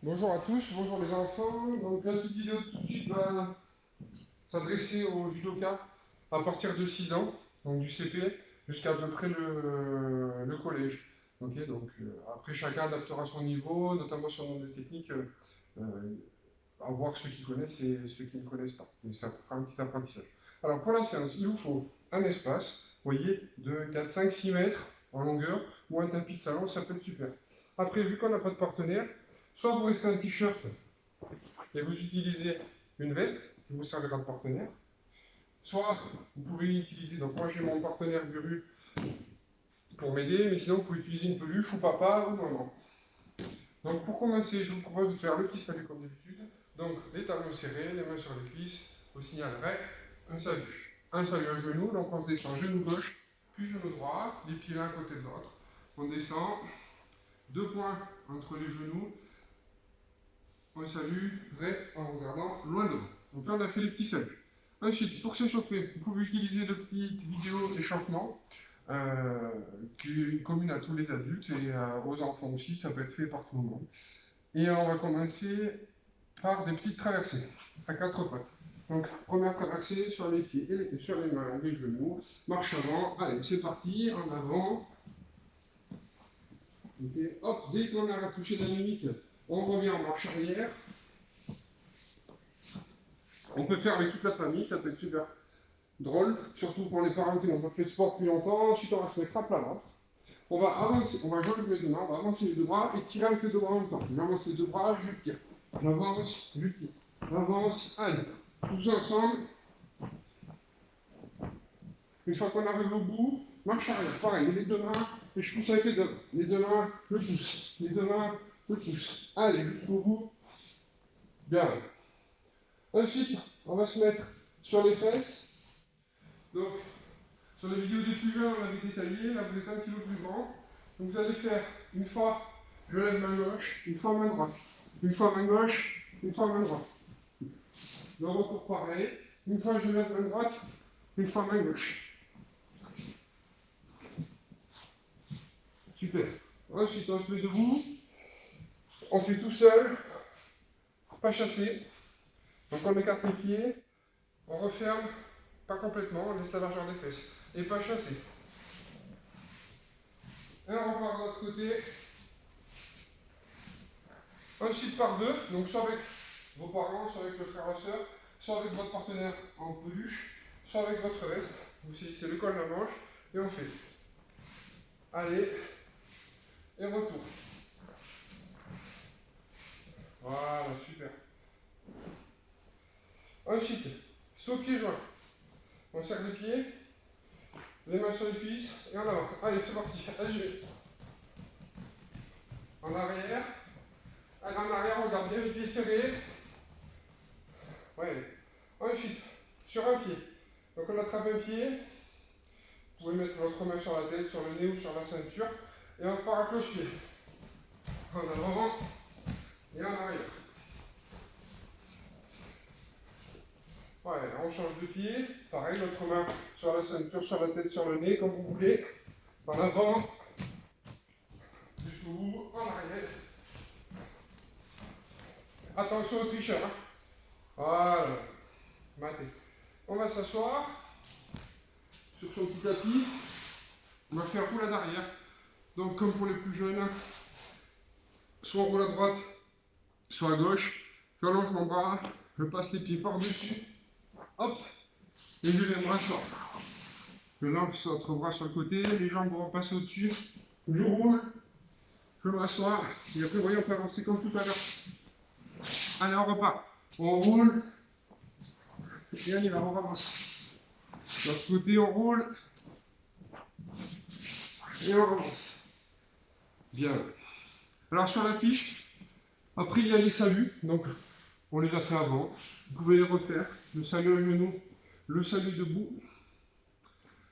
Bonjour à tous, bonjour les enfants. Donc la petite vidéo tout de suite va s'adresser aux judokas à partir de 6 ans, donc du CP jusqu'à peu près le collège. Ok, donc après chacun adaptera son niveau, notamment sur le nombre de techniques, à voir ceux qui connaissent et ceux qui ne connaissent pas. Et ça fera un petit apprentissage. Alors pour la séance, il vous faut un espace, vous voyez, de 4, 5, 6 mètres en longueur, ou un tapis de salon, ça peut être super. Après, vu qu'on n'a pas de partenaire, soit vous restez un t-shirt et vous utilisez une veste qui vous servira de partenaire, soit vous pouvez utiliser, donc moi j'ai mon partenaire Guru pour m'aider, mais sinon vous pouvez utiliser une peluche ou papa ou maman. Donc pour commencer, je vous propose de faire le petit salut comme d'habitude. Donc les talons serrés, les mains sur les cuisses, au signal arrêt, un salut. Un salut à genoux, donc on descend genou gauche, puis genou droit, les pieds l'un à côté de l'autre. On descend, deux points entre les genoux, on salue, vrai, en regardant loin devant. Donc là on a fait les petits saluts. Ensuite, pour s'échauffer, vous pouvez utiliser de petites vidéos d'échauffement qui est commune à tous les adultes et aux enfants aussi, ça peut être fait par tout le monde. Et on va commencer par des petites traversées à quatre pattes. Donc, première traversée sur les pieds, sur les mains, les genoux, marche avant, allez, c'est parti, en avant. Okay. Hop, dès qu'on a touché la limite, on revient en marche arrière. On peut faire avec toute la famille, ça peut être super drôle, surtout pour les parents qui n'ont pas fait de sport depuis longtemps. Ensuite, on va se mettre à plat ventre. On va avancer, on va jouer avec les deux mains, on va avancer les deux bras et tirer avec les deux bras en même temps. J'avance les deux bras, je tire. J'avance, je tire. J'avance, allez. Tous ensemble. Une fois qu'on arrive au bout, marche arrière. Pareil, les deux mains, et je pousse avec les deux mains. Les deux mains, je pousse. Les deux mains, je pousse. Allez, jusqu'au bout. Bien. Ensuite, on va se mettre sur les fesses. Donc, sur la vidéo des plus jeunes, on l'avait détaillé. Là, vous êtes un petit peu plus grand. Donc, vous allez faire une fois, je lève main gauche, une fois main droite. Une fois main gauche, une fois main droite. Le retour pareil. Une fois, je lève main droite, une fois main gauche. Super. Ensuite, on se met debout. On fait tout seul. Pas chassé. Donc, on écarte les pieds. On referme, pas complètement, on laisse la largeur des fesses. Et pas chassé. Et on repart de l'autre côté. Ensuite par deux, donc soit avec vos parents, soit avec le frère ou soeur, soit avec votre partenaire en peluche, soit avec votre veste. Vous saisissez le col de la manche et on fait. Allez, et retour. Voilà, super. Ensuite, saut pieds joints. On serre les pieds, les mains sur les cuisses et en avant. Allez, c'est parti. Allez, en arrière. Allez, en arrière, on garde bien les pieds serrés. Ouais. Ensuite, sur un pied. Donc on attrape un pied. Vous pouvez mettre votre main sur la tête, sur le nez ou sur la ceinture. Et on repart à cloche-pied. En avant et en arrière. Ouais, on change de pied. Pareil, notre main sur la ceinture, sur la tête, sur le nez, comme vous voulez. En avant. Jusqu'au bout, en arrière. Attention au tricheur. Hein. Voilà. Maté. On va s'asseoir sur son petit tapis. On va faire roulade arrière. Donc, comme pour les plus jeunes, soit on roule à droite, soit à gauche. J'allonge mon bras, je passe les pieds par-dessus. Hop, et je les bras sur. Je lance votre bras sur le côté, les jambes vont passer au-dessus. Je roule, je m'assois. Et après, vous voyez, on peut avancer comme tout à l'heure. Allez, on repart. On roule. Et on y va, on avance. De l'autre côté, on roule. Et on avance. Bien. Alors, sur la fiche, après, il y a les saluts. Donc, on les a fait avant. Vous pouvez les refaire. Le salut à genoux, le salut debout.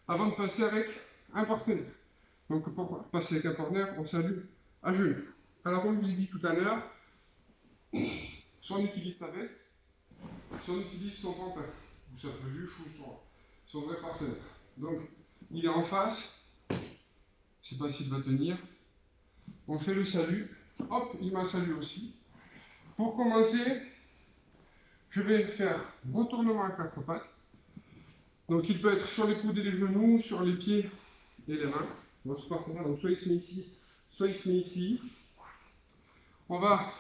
Avant de passer avec un partenaire. Donc, pour passer avec un partenaire, on salue à genoux. Alors, comme je vous ai dit tout à l'heure, soit on utilise sa veste, soit on utilise son pantin, ou sa peluche, ou son vrai partenaire. Donc, il est en face. Je ne sais pas s'il va tenir. On fait le salut. Hop, il m'a salué aussi. pour commencer, je vais faire retournement à quatre pattes. Donc il peut être sur les coudes et les genoux, sur les pieds et les mains. Votre partenaire, donc soit il se met ici, soit il se met ici. On va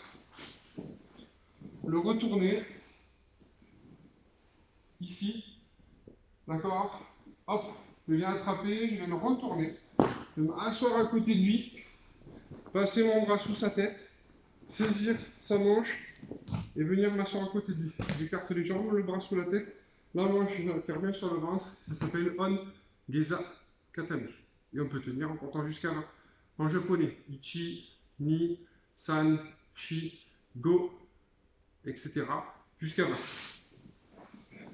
le retourner ici. D'accord? Hop, je viens attraper, je vais le retourner. Je vais m'asseoir à côté de lui, passer mon bras sous sa tête, saisir sa manche et venir m'asseoir à côté de lui. J'écarte les jambes, le bras sous la tête, la manche tire bien sur le ventre. Ça s'appelle On Geza Katame. Et on peut tenir en comptant jusqu'à 20. En japonais, Ichi, Ni, San, Shi, Go, etc. jusqu'à 20.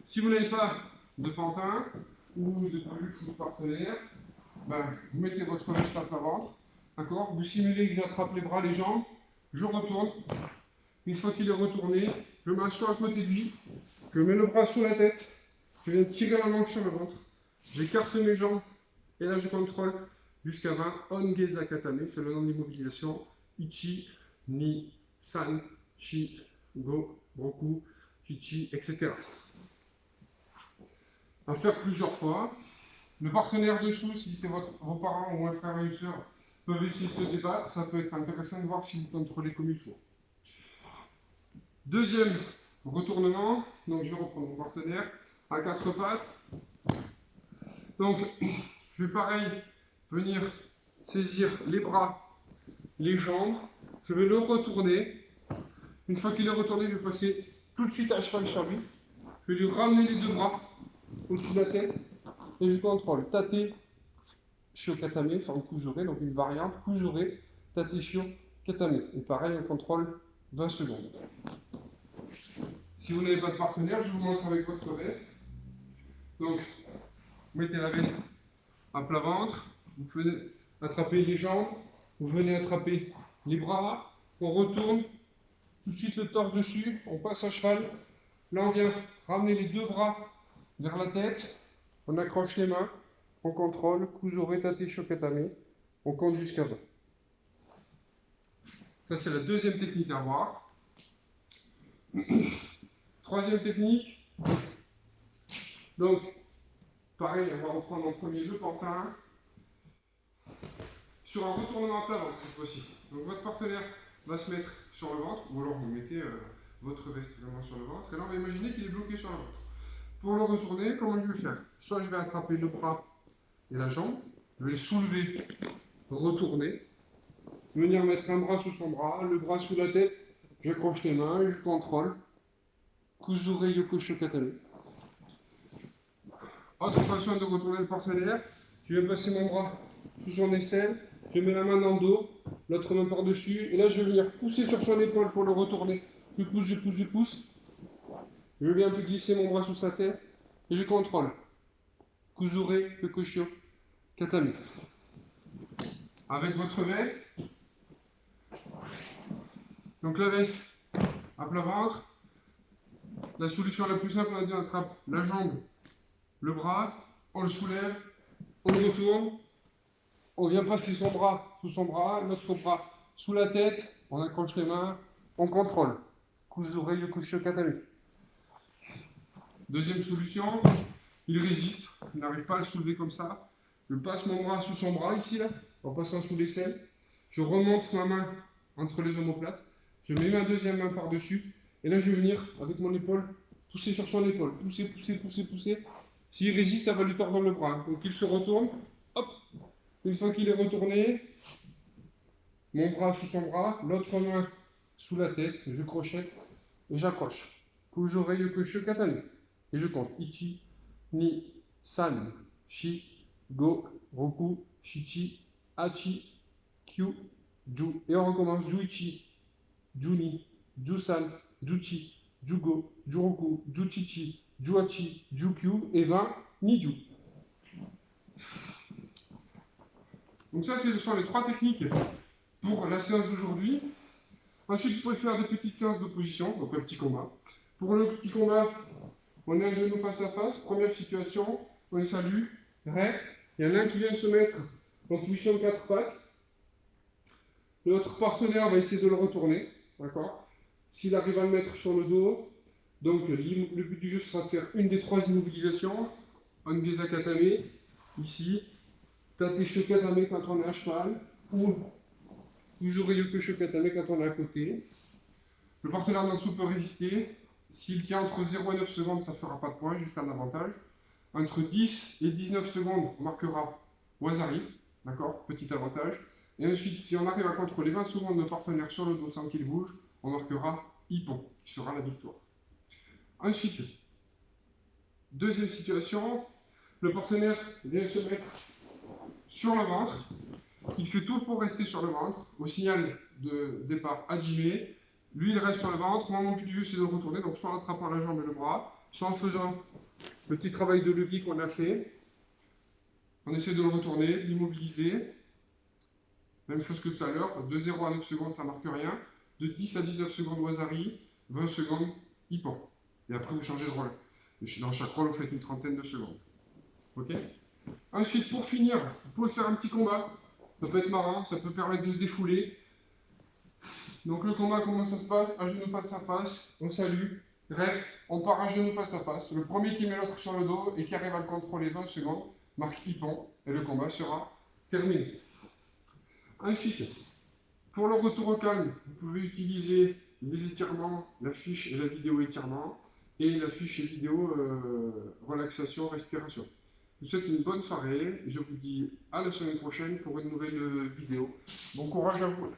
Si vous n'avez pas de pantin ou de peluche ou de partenaire, ben, vous mettez votre veste à plat ventre, d'accord? Vous simulez que j'attrape les bras, les jambes, je retourne. Une fois qu'il est retourné, je m'assois à côté de lui, je mets le bras sous la tête, je viens tirer la manche sur le ventre, j'écarte mes jambes, et là je contrôle jusqu'à 20. On Geza Katame, c'est le nom d'immobilisation. Ichi, Ni, San, Shi, Go, Roku, Chichi, etc. À faire plusieurs fois. Le partenaire dessous, si c'est vos parents ou un frère et une soeur, peuvent essayer de se débattre. Ça peut être intéressant de voir si vous contrôlez comme il faut. Deuxième retournement. Donc je reprends mon partenaire à quatre pattes. Donc je vais pareil venir saisir les bras, les jambes. Je vais le retourner. Une fois qu'il est retourné, je vais passer tout de suite à cheval sur lui. Je vais lui ramener les deux bras au-dessus de la tête. Et je contrôle tate, shio, katame, enfin kuzure, donc une variante, kuzure, tate, shio, katame. Et pareil, on contrôle 20 secondes. Si vous n'avez pas de partenaire, je vous montre avec votre veste. Donc, vous mettez la veste à plat ventre, vous venez attraper les jambes, vous venez attraper les bras, on retourne, tout de suite le torse dessus, on passe à cheval. Là, on vient ramener les deux bras vers la tête. On accroche les mains, on contrôle, kuzure, tate, shio, katame, on compte jusqu'à 20. Ça, c'est la deuxième technique à voir. Troisième technique. Donc, pareil, on va reprendre en premier le pantin. Sur un retournement à plat ventre, cette fois-ci. Donc, votre partenaire va se mettre sur le ventre, ou alors vous mettez votre veste vraiment sur le ventre. Et là, on va imaginer qu'il est bloqué sur le ventre. Pour le retourner, comment je vais faire? Soit je vais attraper le bras et la jambe, je vais le soulever, retourner, venir mettre un bras sous son bras, le bras sous la tête, j'accroche les mains et je contrôle. Kuzure Yoko Shio Katame. Autre façon de retourner le partenaire, je vais passer mon bras sous son aisselle, je mets la main dans le dos, l'autre main par-dessus, et là je vais venir pousser sur son épaule pour le retourner. Je pousse, je pousse, je pousse. Je viens un peu glisser mon bras sous sa tête et je contrôle. Kuzure Yoko Shio Katame. Avec votre veste. Donc la veste à plat ventre. La solution la plus simple, on a dit, on attrape la jambe, le bras, on le soulève, on le retourne, on vient passer son bras sous son bras, l'autre bras sous la tête, on accroche les mains, on contrôle. Kuzure Yoko Shio Katame. Deuxième solution, il résiste, il n'arrive pas à le soulever comme ça. Je passe mon bras sous son bras, ici, là, en passant sous l'aisselle. Je remonte ma main entre les omoplates. Je mets ma deuxième main par-dessus. Et là, je vais venir, avec mon épaule, pousser sur son épaule. Pousser, pousser, pousser, pousser. S'il résiste, ça va lui tordre le bras. Donc, il se retourne. Hop. Une fois qu'il est retourné, mon bras sous son bras, l'autre main sous la tête. Je crochette et j'accroche. Kuzure Yoko Shio Katame. Et je compte. Ichi, Ni, San, Shi, Go, Roku, Shichi, Hachi, Kyu, Ju. Et on recommence. Juichi, Juni, Jusan, Juchi, Jugo, Juroku, Juchichi, Juachi, Jukyu et 20, Niju. Donc ça, ce sont les trois techniques pour la séance d'aujourd'hui. Ensuite, vous pouvez faire des petites séances d'opposition, donc un petit combat. Pour le petit combat, on est à genoux face à face. Première situation, on les salue. Ré. Il y en a un qui vient de se mettre en position de quatre pattes. L'autre partenaire va essayer de le retourner. D'accord? S'il arrive à le mettre sur le dos, donc le but du jeu sera de faire une des 3 immobilisations. Angeza Katame, ici. Tate Shokatame quand on est à cheval. Ou Uzuryuke Shokatame quand on est à côté. Le partenaire d'en dessous peut résister. S'il tient entre 0 et 9 secondes, ça ne fera pas de point, juste un avantage. Entre 10 et 19 secondes, on marquera Wazari, d'accord, petit avantage. Et ensuite, si on arrive à contrôler 20 secondes de partenaire sur le dos sans qu'il bouge, on marquera Ippon, qui sera la victoire. Ensuite, deuxième situation, le partenaire vient se mettre sur le ventre. Il fait tout pour rester sur le ventre. Au signal de départ Hajime, lui il reste sur le ventre. Moi, mon but du jeu c'est de le retourner, donc soit en attrapant la jambe et le bras, soit en faisant le petit travail de levier qu'on a fait. On essaie de le retourner, d'immobiliser. Même chose que tout à l'heure, de 0 à 9 secondes, ça ne marque rien. De 10 à 19 secondes, Wazari, 20 secondes, Ippon. Et après, vous changez de rôle. Dans chaque rôle, vous faites une trentaine de secondes. Ok? Ensuite, pour finir, vous pouvez faire un petit combat. Ça peut être marrant, ça peut permettre de se défouler. Donc le combat, comment ça se passe? À genoux face à face, on salue, rep, on part à genoux face à face. Le premier qui met l'autre sur le dos et qui arrive à le contrôler 20 secondes, marque Ippon, et le combat sera terminé. Ensuite, pour le retour au calme, vous pouvez utiliser les étirements, la fiche et la vidéo étirement, et la fiche et vidéo relaxation, respiration. Je vous souhaite une bonne soirée, et je vous dis à la semaine prochaine pour une nouvelle vidéo. Bon courage à vous!